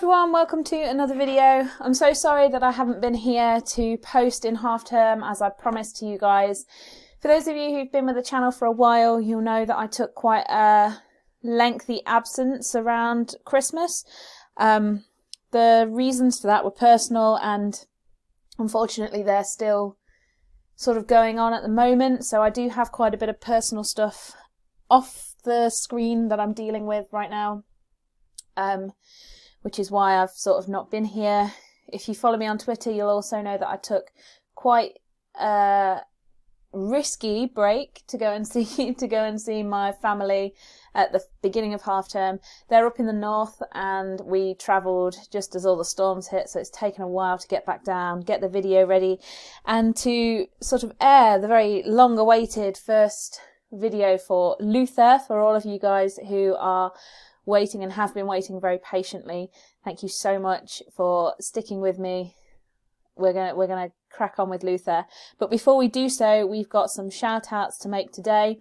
everyone, welcome to another video. I'm so sorry that I haven't been here to post in half term as I promised to you guys. For those of you who've been with the channel for a while, you'll know that I took quite a lengthy absence around Christmas. The reasons for that were personal, and unfortunately they're still sort of going on at the moment, so I do have quite a bit of personal stuff off the screen that I'm dealing with right now, which is why I've sort of not been here. If you follow me on Twitter, you'll also know that I took quite a risky break to go and see my family at the beginning of half term. They're up in the north and we travelled just as all the storms hit, so it's taken a while to get back down, get the video ready, and to sort of air the very long awaited first video for Luther. For all of you guys who are waiting and have been waiting very patiently, thank you so much for sticking with me. We're gonna crack on with Luther, but before we do so, we've got some shout outs to make today.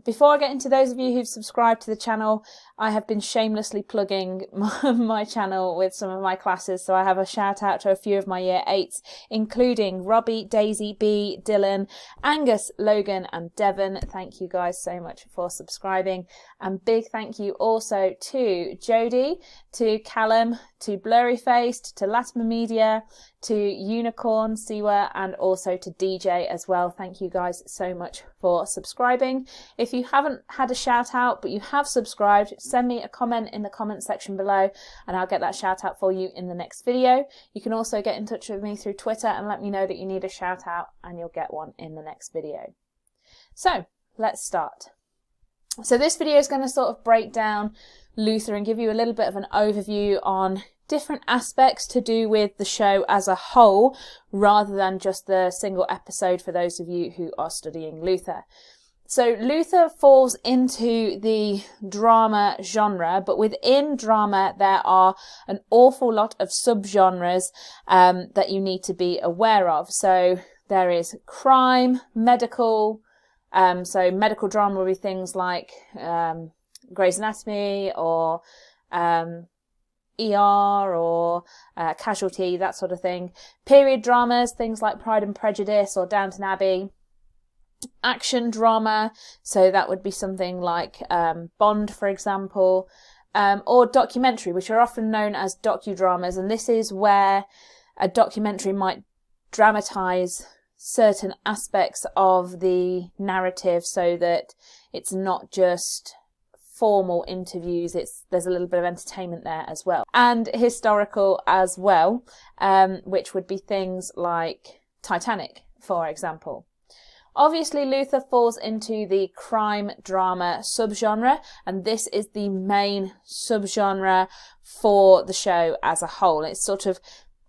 Before I get into those of you who've subscribed to the channel, I have been shamelessly plugging my channel with some of my classes, so I have a shout out to a few of my year 8s, including Robbie, Daisy, B, Dylan, Angus, Logan and Devon. Thank you guys so much for subscribing, and big thank you also to Jodie, to Callum, to Blurry Faced, to Latimer Media, to Unicorn, Siwa, and also to DJ as well. Thank you guys so much for subscribing. If you haven't had a shout out but you have subscribed, send me a comment in the comment section below and I'll get that shout out for you in the next video. You can also get in touch with me through Twitter and let me know that you need a shout out, and you'll get one in the next video. So let's start. So this video is going to sort of break down Luther and give you a little bit of an overview on different aspects to do with the show as a whole, rather than just the single episode for those of you who are studying Luther. So Luther falls into the drama genre, but within drama there are an awful lot of subgenres that you need to be aware of. So there is crime, medical, so medical drama will be things like Grey's Anatomy or ER or Casualty, that sort of thing. Period dramas, things like Pride and Prejudice or Downton Abbey. Action drama, so that would be something like Bond, for example, or documentary, which are often known as docudramas, and this is where a documentary might dramatise certain aspects of the narrative so that it's not just formal interviews, there's a little bit of entertainment there as well. And historical as well, which would be things like Titanic, for example. Obviously, Luther falls into the crime drama subgenre, and this is the main subgenre for the show as a whole. It's sort of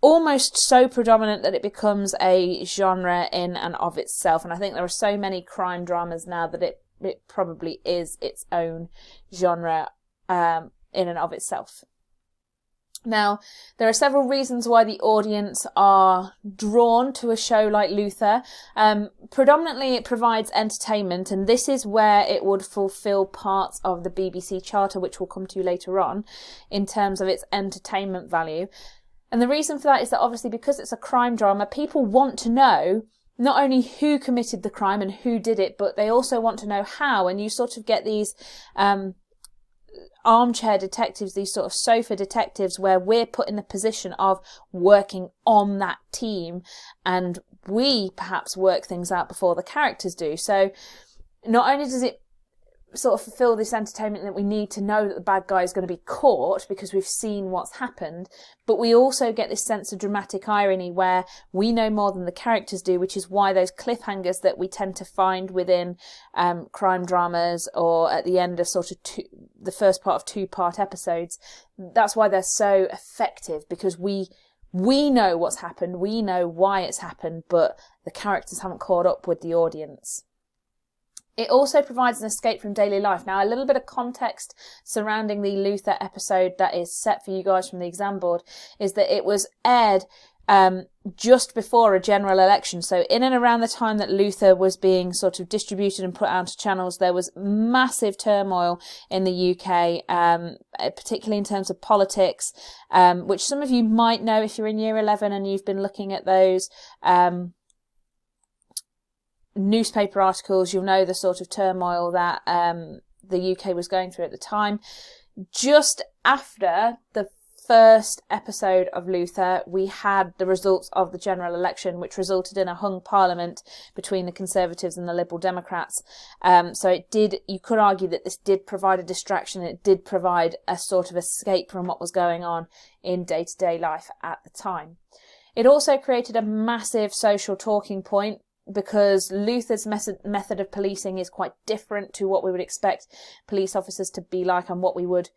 almost so predominant that it becomes a genre in and of itself, and I think there are so many crime dramas now that it probably is its own genre in and of itself. Now, there are several reasons why the audience are drawn to a show like Luther. Predominantly, it provides entertainment, and this is where it would fulfill parts of the BBC Charter, which we'll come to later on, in terms of its entertainment value. And the reason for that is that obviously because it's a crime drama, people want to know not only who committed the crime and who did it, but they also want to know how, and you sort of get these armchair detectives, these sort of sofa detectives, where we're put in the position of working on that team and we perhaps work things out before the characters do. So not only does it sort of fulfill this entertainment that we need to know that the bad guy is going to be caught because we've seen what's happened, but we also get this sense of dramatic irony where we know more than the characters do, which is why those cliffhangers that we tend to find within crime dramas or at the end of sort of the first part of two-part episodes, that's why they're so effective, because we know what's happened, we know why it's happened, but the characters haven't caught up with the audience. It also provides an escape from daily life. Now, a little bit of context surrounding the Luther episode that is set for you guys from the exam board is that it was aired just before a general election. So in and around the time that Luther was being sort of distributed and put out to channels, there was massive turmoil in the UK, particularly in terms of politics, which some of you might know if you're in year 11 and you've been looking at those newspaper articles. You'll know the sort of turmoil that the UK was going through at the time. Just after the first episode of Luther, we had the results of the general election, which resulted in a hung parliament between the Conservatives and the Liberal Democrats. So you could argue that this did provide a distraction. It did provide a sort of escape from what was going on in day-to-day life at the time. It also created a massive social talking point, because Luther's method of policing is quite different to what we would expect police officers to be like, and what we would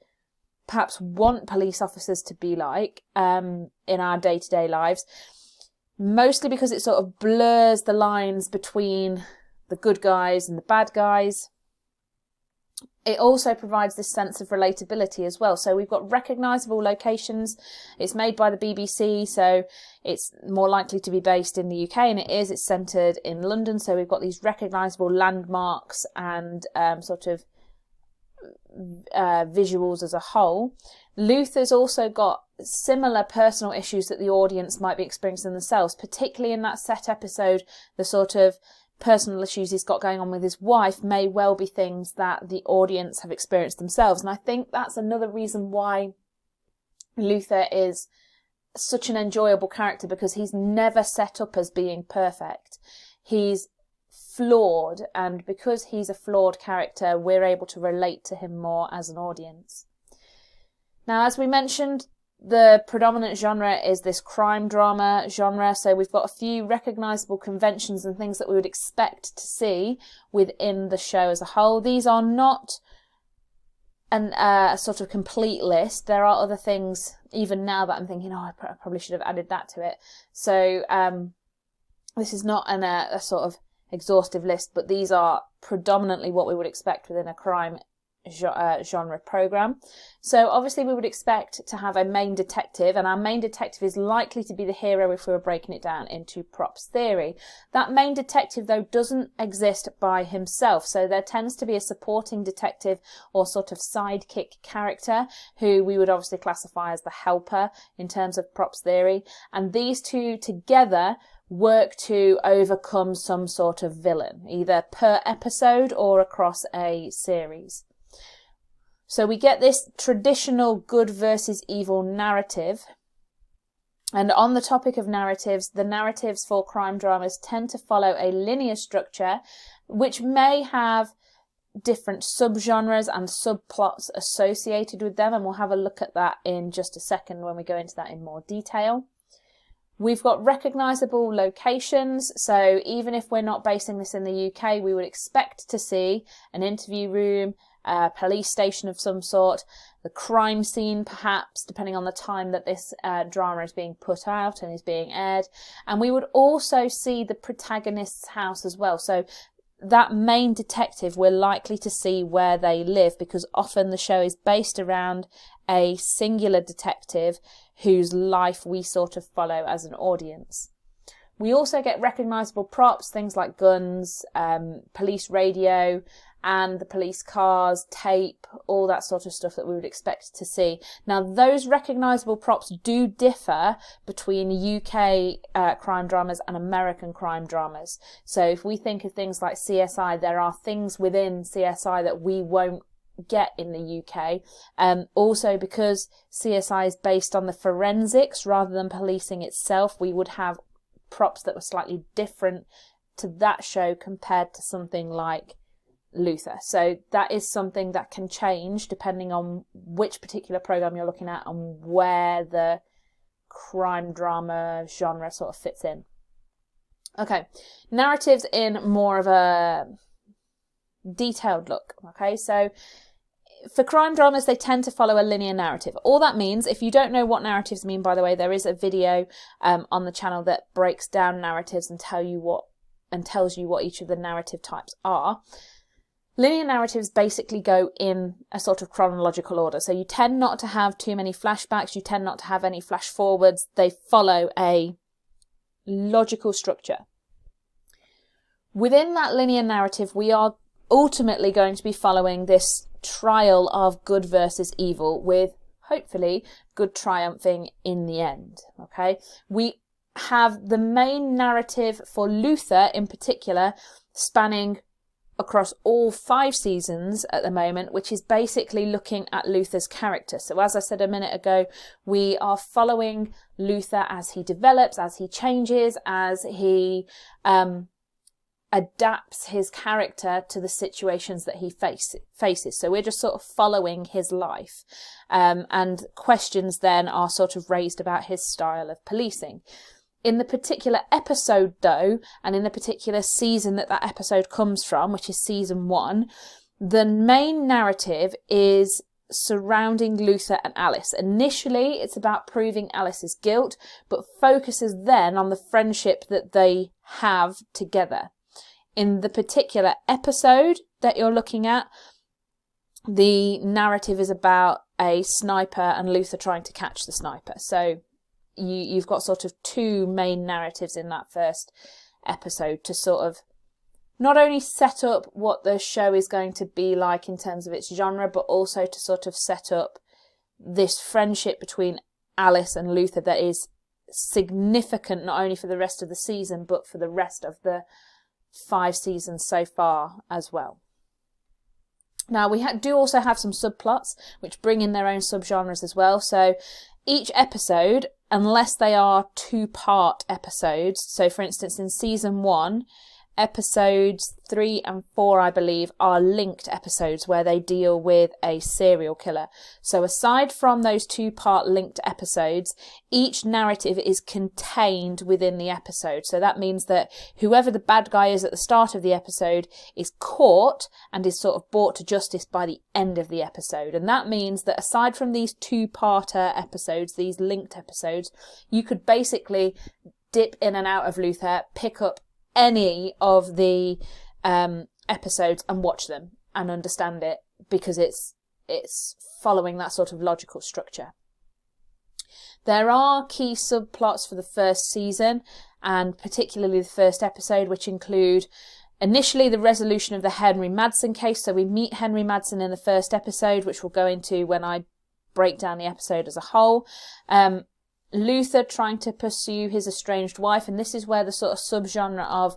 perhaps want police officers to be like in our day-to-day lives, mostly because it sort of blurs the lines between the good guys and the bad guys. It also provides this sense of relatability as well. So we've got recognisable locations. It's made by the BBC, so it's more likely to be based in the UK, and it is. It's centred in London, so we've got these recognisable landmarks and sort of visuals as a whole. Luther's also got similar personal issues that the audience might be experiencing themselves, particularly in that set episode. The sort of personal issues he's got going on with his wife may well be things that the audience have experienced themselves, and I think that's another reason why Luther is such an enjoyable character, because he's never set up as being perfect. He's flawed, and because he's a flawed character, we're able to relate to him more as an audience. Now, as we mentioned, the predominant genre is this crime drama genre, so we've got a few recognisable conventions and things that we would expect to see within the show as a whole. These are not a sort of complete list. There are other things, even now, that I'm thinking, I probably should have added that to it. So this is not a sort of exhaustive list, but these are predominantly what we would expect within a crime genre program. So obviously we would expect to have a main detective, and our main detective is likely to be the hero if we were breaking it down into props theory. That main detective, though, doesn't exist by himself, so there tends to be a supporting detective or sort of sidekick character who we would obviously classify as the helper in terms of props theory, and these two together work to overcome some sort of villain, either per episode or across a series. So we get this traditional good versus evil narrative. And on the topic of narratives, the narratives for crime dramas tend to follow a linear structure, which may have different subgenres and subplots associated with them. And we'll have a look at that in just a second when we go into that in more detail. We've got recognisable locations, so even if we're not basing this in the UK, we would expect to see an interview room, a police station of some sort, the crime scene perhaps, depending on the time that this drama is being put out and is being aired. And we would also see the protagonist's house as well. So that main detective, we're likely to see where they live, because often the show is based around a singular detective whose life we sort of follow as an audience. We also get recognisable props, things like guns, police radio, and the police cars, tape, all that sort of stuff that we would expect to see. Now, those recognisable props do differ between UK crime dramas and American crime dramas. So if we think of things like CSI, there are things within CSI that we won't get in the UK. Also, because CSI is based on the forensics rather than policing itself, we would have props that were slightly different to that show compared to something like Luther. So that is something that can change depending on which particular program you're looking at and where the crime drama genre sort of fits in. Okay, narratives in more of a detailed look. Okay, so for crime dramas, they tend to follow a linear narrative. All that means, if you don't know what narratives mean, by the way, there is a video on the channel that breaks down narratives and tells you what each of the narrative types are. Linear narratives basically go in a sort of chronological order. So you tend not to have too many flashbacks. You tend not to have any flash forwards. They follow a logical structure. Within that linear narrative, we are ultimately going to be following this trial of good versus evil, with hopefully good triumphing in the end. Okay, we have the main narrative for Luther in particular spanning across all 5 seasons at the moment, which is basically looking at Luther's character. So as I said a minute ago, we are following Luther as he develops, as he changes, as he adapts his character to the situations that he faces. So we're just sort of following his life. And questions then are sort of raised about his style of policing. In the particular episode, though, and in the particular season that episode comes from, which is season 1, the main narrative is surrounding Luther and Alice. Initially, it's about proving Alice's guilt, but focuses then on the friendship that they have together. In the particular episode that you're looking at, the narrative is about a sniper and Luther trying to catch the sniper. So you've got sort of 2 main narratives in that first episode to sort of not only set up what the show is going to be like in terms of its genre, but also to sort of set up this friendship between Alice and Luther that is significant not only for the rest of the season, but for the rest of the 5 seasons so far as well. Now, we do also have some subplots which bring in their own subgenres as well. So each episode, unless they are 2-part episodes, so for instance in season 1, episodes 3 and 4, I believe, are linked episodes where they deal with a serial killer. So aside from those 2-part linked episodes, each narrative is contained within the episode. So that means that whoever the bad guy is at the start of the episode is caught and is sort of brought to justice by the end of the episode. And that means that aside from these 2-parter episodes, these linked episodes, you could basically dip in and out of Luther, pick up any of the episodes and watch them and understand it, because it's following that sort of logical structure. There are key subplots for the first season, and particularly the first episode, which include initially the resolution of the Henry Madsen case. So we meet Henry Madsen in the first episode, which we'll go into when I break down the episode as a whole. Luther trying to pursue his estranged wife, and this is where the sort of subgenre of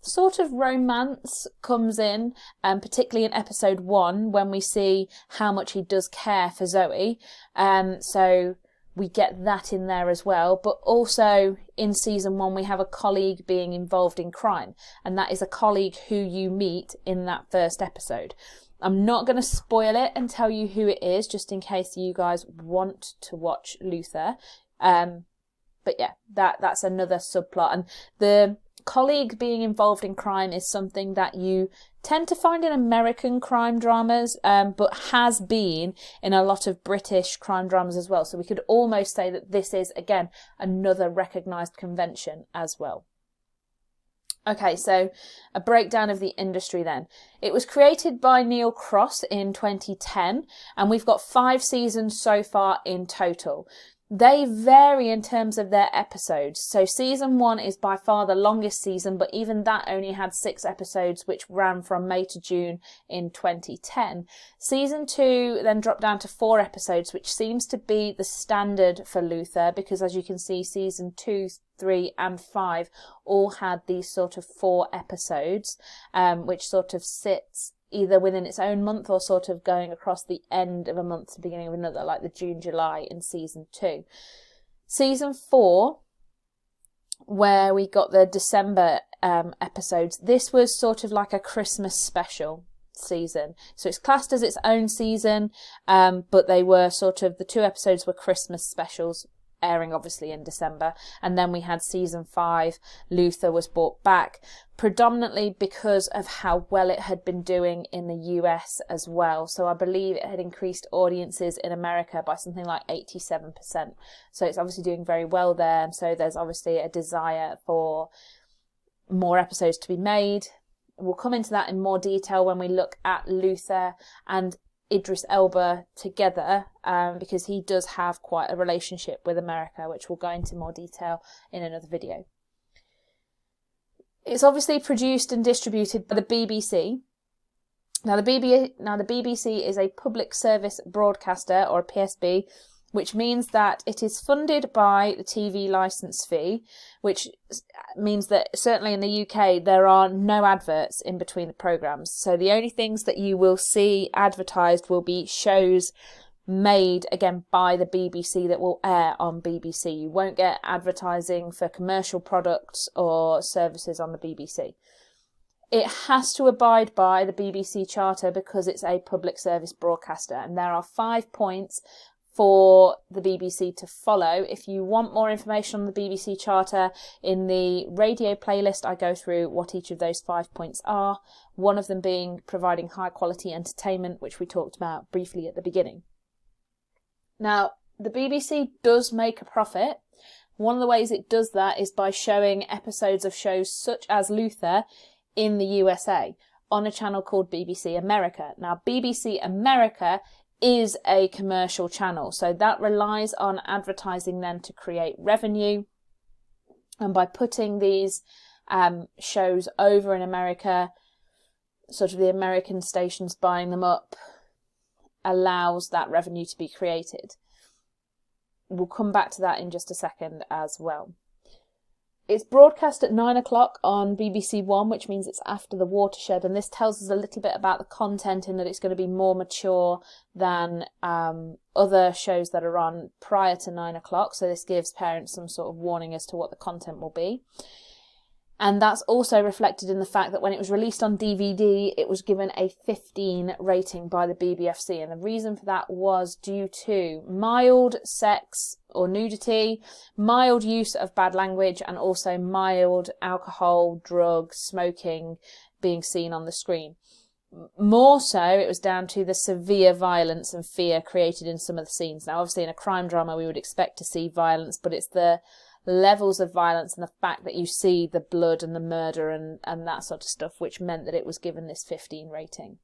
sort of romance comes in, particularly in episode 1 when we see how much he does care for Zoe. So we get that in there as well. But also in season 1 we have a colleague being involved in crime, and that is a colleague who you meet in that first episode. I'm not going to spoil it and tell you who it is, just in case you guys want to watch Luther. But yeah, that's another subplot. And the colleague being involved in crime is something that you tend to find in American crime dramas, but has been in a lot of British crime dramas as well. So we could almost say that this is, again, another recognised convention as well. Okay, so a breakdown of the industry then. It was created by Neil Cross in 2010, and we've got 5 seasons so far in total. They vary in terms of their episodes. So season 1 is by far the longest season, but even that only had 6 episodes, which ran from May to June in 2010. Season 2 then dropped down to 4 episodes, which seems to be the standard for Luther, because as you can see, season 2, 3 and 5 all had these sort of 4 episodes, which sort of sits either within its own month or sort of going across the end of a month to the beginning of another, like the June, July in season 2. Season 4, where we got the December episodes, this was sort of like a Christmas special season. So it's classed as its own season, but they were sort of, the 2 episodes were Christmas specials, airing obviously in December. And then we had season 5, Luther was brought back, predominantly because of how well it had been doing in the US as well. So I believe it had increased audiences in America by something like 87%. So it's obviously doing very well there. And so there's obviously a desire for more episodes to be made. We'll come into that in more detail when we look at Luther and Idris Elba together, because he does have quite a relationship with America, which we'll go into more detail in another video. It's obviously produced and distributed by the BBC. Now the BBC is a public service broadcaster, or a PSB, which means that it is funded by the TV licence fee, which means that certainly in the UK there are no adverts in between the programmes. So the only things that you will see advertised will be shows made, again, by the BBC that will air on BBC. You won't get advertising for commercial products or services on the BBC. It has to abide by the BBC Charter because it's a public service broadcaster, and there are 5 points for the BBC to follow. If you want more information on the BBC Charter, in the radio playlist I go through what each of those 5 points are, one of them being providing high quality entertainment, which we talked about briefly at the beginning. Now, the BBC does make a profit. One of the ways it does that is by showing episodes of shows such as Luther in the USA on a channel called BBC America. Now, BBC America is a commercial channel, so that relies on advertising then to create revenue, and by putting these shows over in America, sort of the American stations buying them up, allows that revenue to be created. We'll come back to that in just a second as well. It's broadcast at 9 o'clock on BBC One, which means it's after the Watershed, and this tells us a little bit about the content in that it's going to be more mature than other shows that are on prior to 9 o'clock, so this gives parents some sort of warning as to what the content will be. And that's also reflected in the fact that when it was released on DVD, it was given a 15 rating by the BBFC. And the reason for that was due to mild sex or nudity, mild use of bad language, and also mild alcohol, drugs, smoking being seen on the screen. More so, it was down to the severe violence and fear created in some of the scenes. Now, obviously, in a crime drama, we would expect to see violence, but it's the levels of violence and the fact that you see the blood and the murder and that sort of stuff, which meant that it was given this 15 rating.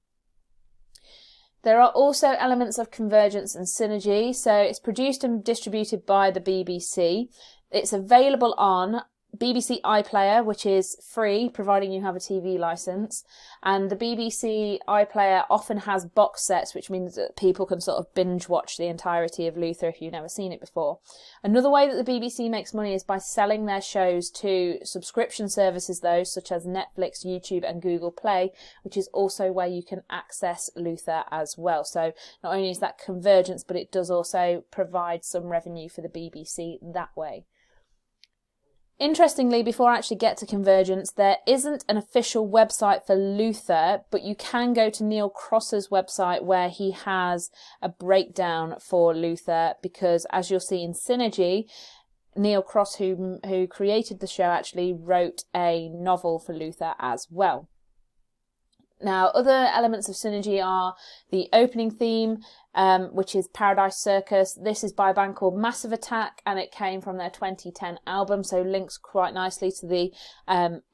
There are also elements of convergence and synergy. So it's produced and distributed by the BBC. It's available on BBC iPlayer, which is free, providing you have a TV licence. And the BBC iPlayer often has box sets, which means that people can sort of binge watch the entirety of Luther if you've never seen it before. Another way that the BBC makes money is by selling their shows to subscription services, though, such as Netflix, YouTube and Google Play, which is also where you can access Luther as well. So not only is that convergence, but it does also provide some revenue for the BBC that way. Interestingly, before I actually get to convergence, there isn't an official website for Luther, but you can go to Neil Cross's website where he has a breakdown for Luther, because as you'll see in Synergy, Neil Cross, who created the show, actually wrote a novel for Luther as well. Now, other elements of Synergy are the opening theme, which is Paradise Circus. This is by a band called Massive Attack, and it came from their 2010 album, so links quite nicely to the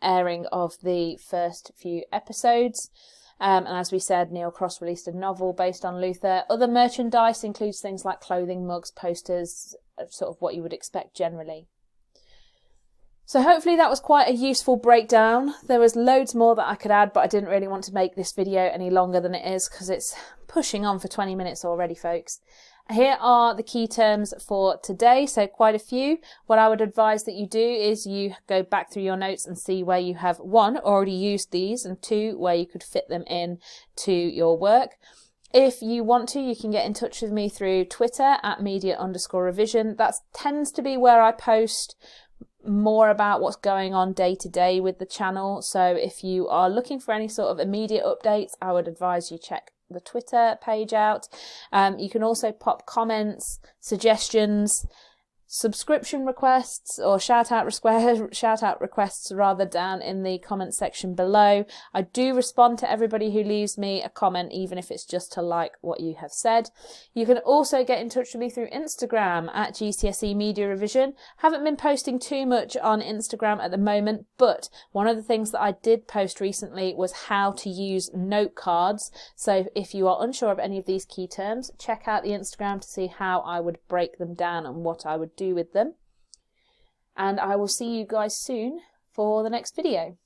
airing of the first few episodes. And as we said, Neil Cross released a novel based on Luther. Other merchandise includes things like clothing, mugs, posters, sort of what you would expect generally. So hopefully that was quite a useful breakdown. There was loads more that I could add, but I didn't really want to make this video any longer than it is because it's pushing on for 20 minutes already, folks. Here are the key terms for today, so quite a few. What I would advise that you do is you go back through your notes and see where you have, one, already used these, and two, where you could fit them in to your work. If you want to, you can get in touch with me through Twitter at media_revision. That tends to be where I post more about what's going on day to day with the channel. So if you are looking for any sort of immediate updates, I would advise you check the Twitter page out. You can also pop comments, suggestions, subscription requests or shout out requests rather down in the comment section below. I do respond to everybody who leaves me a comment, even if it's just to like what you have said. You can also get in touch with me through Instagram at GCSE Media Revision. Haven't been posting too much on Instagram at the moment, but one of the things that I did post recently was how to use note cards. So if you are unsure of any of these key terms, check out the Instagram to see how I would break them down and what I would do with them. And I will see you guys soon for the next video.